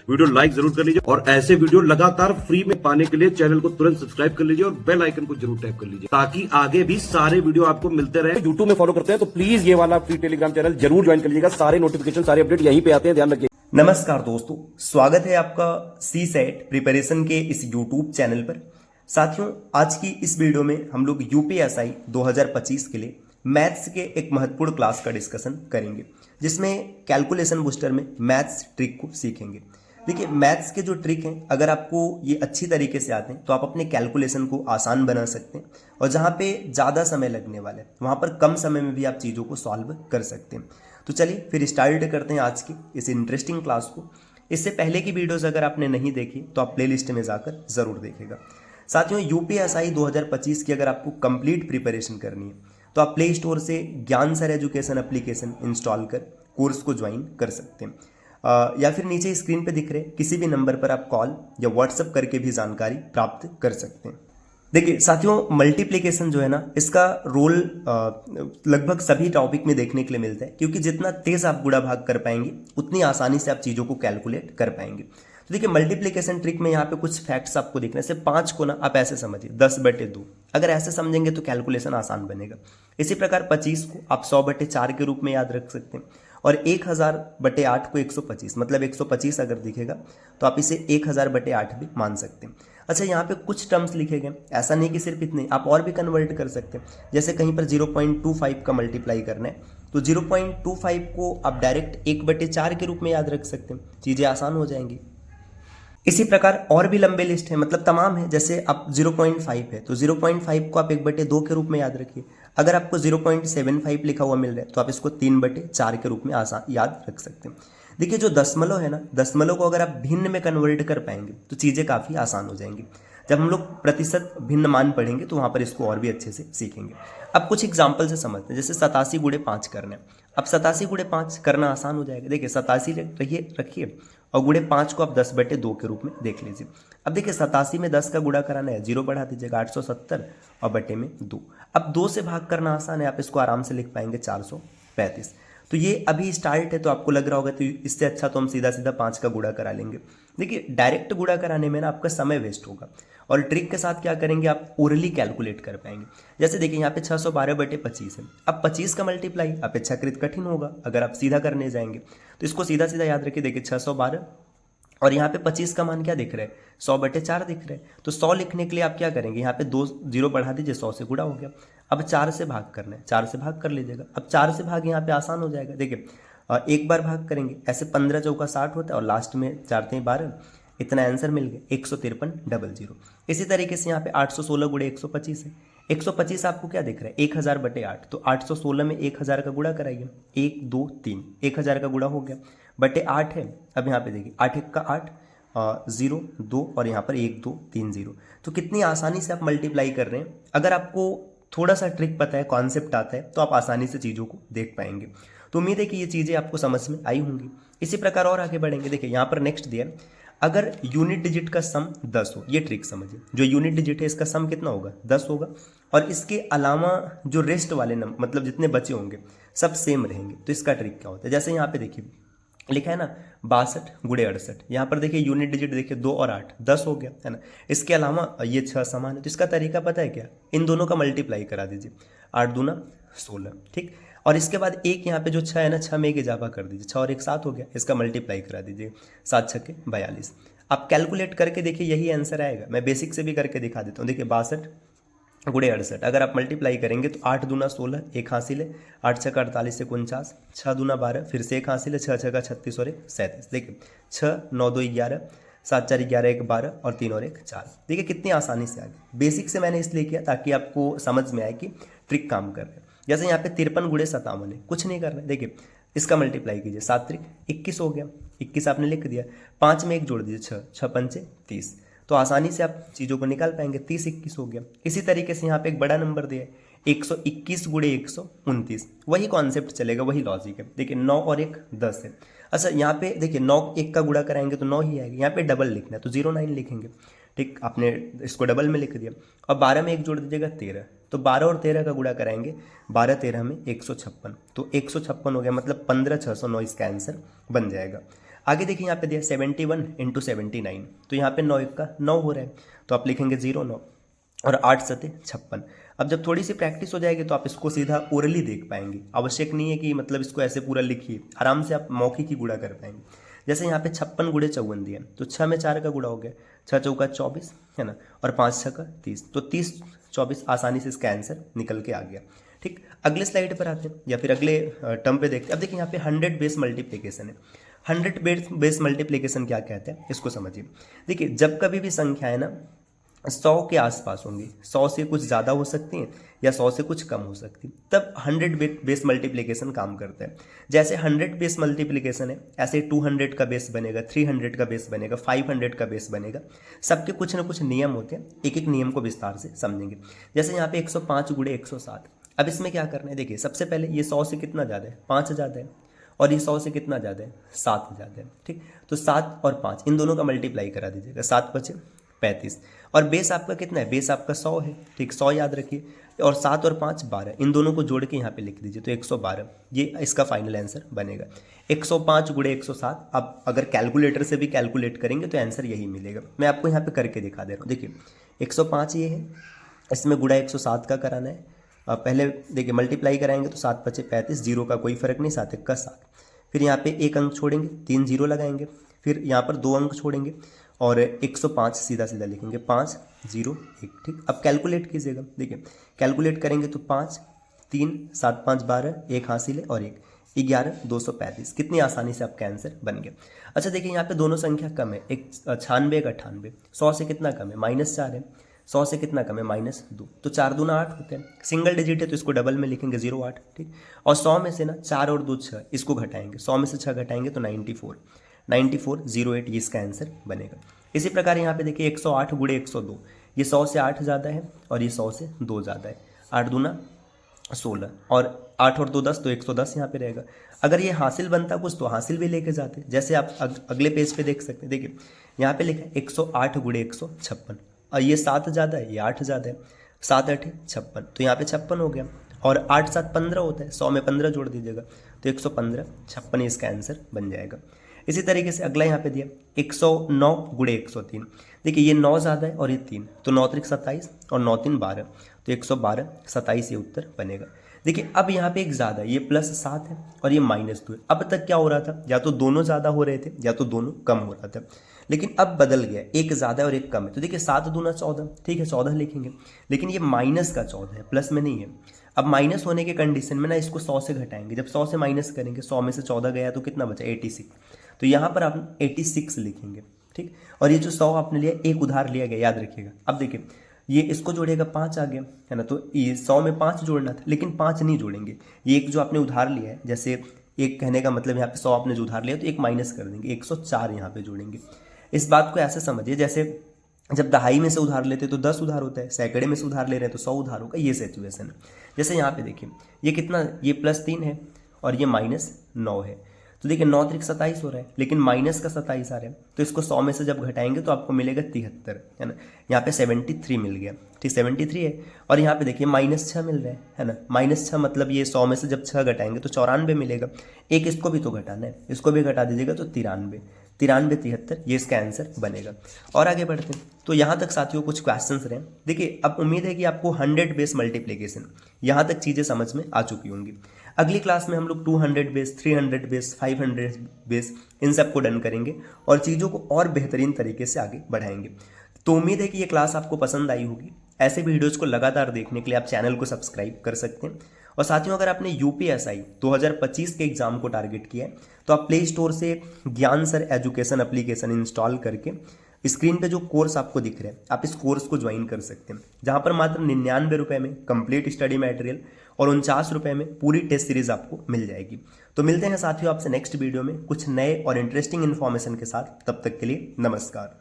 Video like जरूर कर लीजिए और ऐसे वीडियो लगातार फ्री में पाने के लिए चैनल को तुरंत सब्सक्राइब कर लीजिए और बेल आइकन को जरूर टैप कर लीजिए ताकि आगे भी सारे वीडियो आपको मिलते रहे। यूट्यूब में फॉलो करते हैं तो प्लीज ये वाला फ्री टेलीग्राम चैनल जरूर ज्वाइन कर लीजिएगा। सारे नोटिफिकेशन सारे अपडेट यहीं पे आते हैं, ध्यान रखिए। नमस्कार दोस्तों, स्वागत है आपका सी सेट प्रिपरेशन के इस यूट्यूब चैनल पर। साथियों, आज की इस वीडियो में हम लोग यूपीएसआई 2025 के लिए मैथ्स के एक महत्वपूर्ण क्लास का डिस्कशन करेंगे, जिसमें कैलकुलेशन बूस्टर में मैथ्स ट्रिक को सीखेंगे। देखिए, मैथ्स के जो ट्रिक हैं, अगर आपको ये अच्छी तरीके से आते हैं तो आप अपने कैलकुलेशन को आसान बना सकते हैं और जहाँ पे ज़्यादा समय लगने वाला है वहाँ पर कम समय में भी आप चीज़ों को सॉल्व कर सकते हैं। तो चलिए फिर स्टार्ट करते हैं आज की इस इंटरेस्टिंग क्लास को। इससे पहले की वीडियोस अगर आपने नहीं देखी तो आप प्लेलिस्ट में जाकर ज़रूर देखेगा। साथियों, यूपीएसआई 2025 की अगर आपको कंप्लीट प्रिपरेशन करनी है तो आप प्ले स्टोर से ज्ञान सर एजुकेशन एप्लीकेशन इंस्टॉल कर कोर्स को ज्वाइन कर सकते हैं, या फिर नीचे स्क्रीन पे दिख रहे किसी भी नंबर पर आप कॉल या व्हाट्सएप करके भी जानकारी प्राप्त कर सकते हैं। देखिए साथियों, मल्टीप्लिकेशन जो है ना, इसका रोल लगभग सभी टॉपिक में देखने के लिए मिलता है, क्योंकि जितना तेज आप गुणा भाग कर पाएंगे उतनी आसानी से आप चीज़ों को कैलकुलेट कर पाएंगे। तो देखिए, मल्टीप्लिकेशन ट्रिक में यहाँ पे कुछ फैक्ट्स आपको दिख रहे हैं। जैसे 5 को ना आप ऐसे समझिए 10/2, अगर ऐसे समझेंगे तो कैलकुलेशन आसान बनेगा। इसी प्रकार 25 को आप 100/4 के रूप में याद रख सकते हैं और 1000/8 को 125, मतलब 125 अगर दिखेगा तो आप इसे 1000/8 भी मान सकते हैं। अच्छा, यहाँ पे कुछ टर्म्स लिखे गए, ऐसा नहीं कि सिर्फ इतने, आप और भी कन्वर्ट कर सकते हैं। जैसे कहीं पर 0.25 का मल्टीप्लाई करना है तो 0.25 को आप डायरेक्ट 1/4 के रूप में याद रख सकते हैं, चीज़ें आसान हो जाएंगी। इसी प्रकार और भी लंबे लिस्ट है, मतलब तमाम है। जैसे आप 0.5 है तो 0.5 को आप 1/2 के रूप में याद रखिए। अगर आपको 0.75 लिखा हुआ मिल रहा है तो आप इसको 3/4 के रूप में आसान याद रख सकते हैं। देखिए, जो दशमलव है ना, दशमलव को अगर आप भिन्न में कन्वर्ट कर पाएंगे तो चीज़ें काफ़ी आसान हो जाएंगी। जब हम लोग प्रतिशत भिन्न मान पढ़ेंगे तो वहाँ पर इसको और भी अच्छे से सीखेंगे। अब कुछ एग्जाम्पल से समझते हैं। जैसे 87x5 करना है, अब 87x5 करना आसान हो जाएगा। देखिए 87 रखिए और गुणे 5 को आप 10/2 के रूप में देख लीजिए। अब देखिए 87 में 10 का गुणा कराना है, 0 बढ़ा दीजिएगा 870 और बटे में 2। अब 2 से भाग करना आसान है, आप इसको आराम से लिख पाएंगे 435। तो ये अभी स्टार्ट है तो आपको लग रहा होगा तो इससे अच्छा तो हम सीधा सीधा 5 का गुणा करा लेंगे। देखिए, डायरेक्ट गुणा कराने में ना आपका समय वेस्ट होगा और ट्रिक के साथ क्या करेंगे, आप ओरली कैलकुलेट कर पाएंगे। जैसे देखिए यहाँ पे 612/25 है, अब 25 का मल्टीप्लाई अपेक्षाकृत कठिन होगा अगर आप सीधा करने जाएंगे। तो इसको सीधा सीधा याद रखिए। देखिए 612 और यहाँ पे 25 का मान क्या दिख रहा है, 100/4 दिख रहा है। तो 100 लिखने के लिए आप क्या करेंगे, यहाँ पे 2 0 बढ़ा दीजिए, 100 से गुणा हो गया। अब 4 से भाग करना है, 4 से भाग कर लीजिएगा। अब 4 से भाग यहाँ पे आसान हो जाएगा। देखिए एक बार भाग करेंगे, ऐसे 15 चौका 60 होता है और लास्ट में 4 3 12, इतना आंसर मिल गया 15300। इसी तरीके से यहाँ पे 816 गुणे 125 है। 125 आपको क्या दिख रहा है, 1000/8, तो 816 में 1000 का गुणा कराइए, 1 2 3, 1000 का गुणा हो गया, बटे 8 है। अब यहाँ पे देखिए 8 1 का 8, 0 2 और यहाँ पर 1 2 3 0। तो कितनी आसानी से आप मल्टीप्लाई कर रहे हैं। अगर आपको थोड़ा सा ट्रिक पता है, कॉन्सेप्ट आता है, तो आप आसानी से चीज़ों को देख पाएंगे। तो उम्मीद है कि ये चीज़ें आपको समझ में आई होंगी। इसी प्रकार और आगे बढ़ेंगे। देखिए यहाँ पर नेक्स्ट दिया, अगर यूनिट डिजिट का सम 10 हो, ये ट्रिक समझिए। जो यूनिट डिजिट है इसका सम कितना होगा, 10 होगा और इसके अलावा जो रेस्ट वाले नंबर, मतलब जितने बचे होंगे सब सेम रहेंगे। तो इसका ट्रिक क्या होता है, जैसे यहाँ पे देखिए लिखा है ना 62 गुणे 68, यहाँ पर देखिए यूनिट डिजिट देखिए 2 और 8, 10 हो गया है ना। इसके अलावा ये 6 समान है, तो इसका तरीका पता है क्या, इन दोनों का मल्टीप्लाई करा दीजिए, 8 दूना 16, ठीक। और इसके बाद एक यहाँ पे जो 6 है ना, 6 में एक इजाफा कर दीजिए, 6 और 1 7 हो गया, इसका मल्टीप्लाई करा दीजिए, 7 6 42। आप कैलकुलेट करके देखिए यही आंसर आएगा। मैं बेसिक से भी करके दिखा देता हूँ। देखिए 62 गुणे 68, अगर आप मल्टीप्लाई करेंगे तो 8 दूना 16, एक हासिल है, 8 6 48 से 49, 6 दूना 12, फिर से एक हासिल है, 6 6 36 और 1 37। देखिए 6 9 2 11, 7 4 11 1 12 और 3 और 1 4। देखिए कितनी आसानी से आ गई। बेसिक से मैंने इसलिए किया ताकि आपको समझ में आए कि ट्रिक काम कर रहे हैं। जैसे यहाँ पे 53 गुणे 57 है, कुछ नहीं कर रहे। देखिए इसका मल्टीप्लाई कीजिए, 7 3 21 हो गया, 21 आपने लिख दिया, 5 में 1 जोड़ दीजिए, 6 6 5 30। तो आसानी से आप चीज़ों को निकाल पाएंगे, 30 21 हो गया। इसी तरीके से यहाँ पे एक बड़ा नंबर दिया है 121 गुणे 129, वही कॉन्सेप्ट चलेगा, वही लॉजिक है। देखिए 9 और 1 10 है। अच्छा यहाँ पे देखिए 9 1 का गुणा कराएंगे तो 9 ही आएगा, यहाँ पे डबल लिखना है तो 09 लिखेंगे, ठीक। आपने इसको डबल में लिख दिया और 12 में 1 जोड़ दीजिएगा 13, तो 12 और 13 का गुणा कराएंगे, 12 13 में 156, तो 156 हो गया, मतलब 15 609 इसका आंसर बन जाएगा। आगे देखिए यहाँ पे दिया 71 इंटू 79, तो यहाँ पे 9 का 9 हो रहा है, तो आप लिखेंगे 0 9 और 8 सते 56। अब जब थोड़ी सी प्रैक्टिस हो जाएगी तो आप इसको सीधा ओरली देख पाएंगे, आवश्यक नहीं है कि मतलब इसको ऐसे पूरा लिखिए, आराम से आप मौखिक ही गुणा कर पाएंगे। जैसे यहाँ पे 56 गुणे 54 दिया, तो 6 में 4 का गुणा हो गया, 6 चौका 24 है ना, और 5 6 का 30, तो 30 24 आसानी से इसका आंसर निकल के आ गया। ठीक, अगले स्लाइड पर आते हैं या फिर अगले टर्म पे देखते हैं। अब देखिए यहाँ पे 100 बेस मल्टीप्लिकेशन है। 100 बेस मल्टीप्लिकेशन क्या कहते हैं इसको समझिए। देखिए जब कभी भी संख्या है ना 100 के आसपास होंगी, 100 से कुछ ज़्यादा हो सकती हैं या 100 से कुछ कम हो सकती, तब 100 बेस मल्टीप्लिकेशन काम करता है। जैसे 100 बेस मल्टीप्लिकेशन है, ऐसे 200 का बेस बनेगा, 300 का बेस बनेगा, 500 का बेस बनेगा। सबके कुछ ना कुछ नियम होते हैं, एक एक नियम को विस्तार से समझेंगे। जैसे यहाँ पे 105 गुणे 107, अब इसमें क्या करना है, देखिए सबसे पहले ये 100 से कितना ज़्यादा है, 5 ज़्यादा है, और ये 100 से कितना ज़्यादा है, 7 ज़्यादा है। ठीक, तो 7 और 5 इन दोनों का मल्टीप्लाई करा दीजिएगा, 7 बचे 35, और बेस आपका कितना है, बेस आपका 100 है। ठीक, 100 याद रखिए, और 7 और 5 12, इन दोनों को जोड़ के यहाँ पे लिख दीजिए, तो 112 ये इसका फाइनल आंसर बनेगा। 105 गुणे 107, अब अगर कैलकुलेटर से भी कैलकुलेट करेंगे तो आंसर यही मिलेगा। मैं आपको यहाँ पे करके दिखा दे रहा हूँ। देखिए 105 ये है, इसमें गुणा 107 का कराना है। पहले देखिए मल्टीप्लाई कराएंगे तो 7 बचे 35, जीरो का कोई फर्क नहीं, 7 का 7। फिर यहाँ पे एक अंक छोड़ेंगे, 3 जीरो लगाएंगे, फिर यहाँ पर 2 अंक छोड़ेंगे और 105 सीधा सीधा लिखेंगे, 5 0 1। ठीक, अब कैलकुलेट कीजिएगा। देखिए कैलकुलेट करेंगे तो 5 3 7 5 12, एक हासिल है और एक 11 235, कितनी आसानी से आपका आंसर बन गया। अच्छा देखिए यहाँ पे दोनों संख्या कम है, एक 96 एक 98, 100 से कितना कम है, -4 है, 100 से कितना कम है, -2, तो 4 दूना 8 होते हैं। सिंगल डिजिट है तो इसको डबल में लिखेंगे 08। ठीक, और 100 में से ना 4 और 2 6, इसको घटाएंगे, 100 में से 6 घटाएंगे तो 94 08, ये इसका आंसर बनेगा। इसी प्रकार यहाँ पे देखिए 108 गुणे 102, ये 100 से 8 ज़्यादा है और ये 100 से 2 ज़्यादा है, 8 दूना 16 और 8 और 2 10, तो 110 यहाँ पे रहेगा। अगर ये हासिल बनता कुछ तो हासिल भी लेके जाते, जैसे आप अगले पेज पे देख सकते हैं। देखिए यहाँ पे लिखा है 108 गुणे 156, और ये 7 ज़्यादा है, ये 8 ज़्यादा है, 7 8 56, तो यहाँ पे 56 हो गया, और 8 7 15 होता है, 100 में 15 जोड़ दीजिएगा तो 115 56 इसका आंसर बन जाएगा। इसी तरीके से अगला यहाँ पे दिया 109 गुणे 103, देखिए ये 9 ज़्यादा है और ये 3, तो 9 3 27 और 9 3 12, तो 112 27 ये उत्तर बनेगा। देखिए अब यहाँ पे एक ज़्यादा है, ये +7 है और ये -2 है। अब तक क्या हो रहा था, या तो दोनों ज़्यादा हो रहे थे या तो दोनों कम हो रहा था, लेकिन अब बदल गया, एक ज़्यादा और एक कम है। तो देखिए 7 दूना 14, ठीक है 14 लिखेंगे, लेकिन ये माइनस का 14 है, प्लस में नहीं है। अब माइनस होने के कंडीशन में ना इसको 100 से घटाएंगे, जब 100 से माइनस करेंगे, 100 में से 14 गया तो कितना बचा, 86, तो यहाँ पर आप 86 लिखेंगे। ठीक, और ये जो 100 आपने लिया, एक उधार लिया गया, याद रखिएगा। अब देखिए ये इसको जोड़ेगा 5 आ गया है ना, तो ये 100 में 5 जोड़ना था, लेकिन 5 नहीं जोड़ेंगे, ये एक जो आपने उधार लिया है, जैसे एक कहने का मतलब यहाँ पे 100 आपने जो उधार लिया तो एक माइनस कर देंगे, 104 यहाँ पे जोड़ेंगे। इस बात को ऐसे समझिए, जैसे जब दहाई में से उधार लेते तो 10 उधार होता है, सैकड़े में से उधार ले रहे हैं तो 100 उधार होगा, ये सिचुएशन है। जैसे यहाँ पे देखिए ये कितना, ये +3 है और ये -9 है, तो देखिए 9 3 27 हो रहा है, लेकिन माइनस का 27 आ रहा है, तो इसको 100 में से जब घटाएंगे तो आपको मिलेगा 73, है ना। यहाँ पे 73 मिल गया, ठीक 73 है, और यहाँ पे देखिए -6 मिल रहा है ना, -6 मतलब ये 100 में से जब 6 घटाएंगे तो 94 मिलेगा, एक इसको भी तो घटाना है, इसको भी घटा दीजिएगा तो 93 73, ये इसका आंसर बनेगा। और आगे बढ़ते हैं, तो यहाँ तक साथियों कुछ क्वेश्चंस रहे। देखिए अब उम्मीद है कि आपको 100 बेस मल्टीप्लिकेशन यहाँ तक चीज़ें समझ में आ चुकी होंगी। अगली क्लास में हम लोग 200 बेस, 300 बेस, 500 बेस, इन सबको डन करेंगे और चीज़ों को और बेहतरीन तरीके से आगे बढ़ाएंगे। तो उम्मीद है कि ये क्लास आपको पसंद आई होगी। ऐसे वीडियोज़ को लगातार देखने के लिए आप चैनल को सब्सक्राइब कर सकते हैं। और साथियों अगर आपने यूपीएसआई 2025 के एग्जाम को टारगेट किया है तो आप प्ले स्टोर से ज्ञान सर एजुकेशन एप्लीकेशन इंस्टॉल करके स्क्रीन पे जो कोर्स आपको दिख रहा है आप इस कोर्स को ज्वाइन कर सकते हैं, जहां पर मात्र 99 रुपये में कंप्लीट स्टडी मटेरियल और 49 रुपये में पूरी टेस्ट सीरीज आपको मिल जाएगी। तो मिलते हैं साथियों आपसे नेक्स्ट वीडियो में कुछ नए और इंटरेस्टिंग इन्फॉर्मेशन के साथ। तब तक के लिए नमस्कार।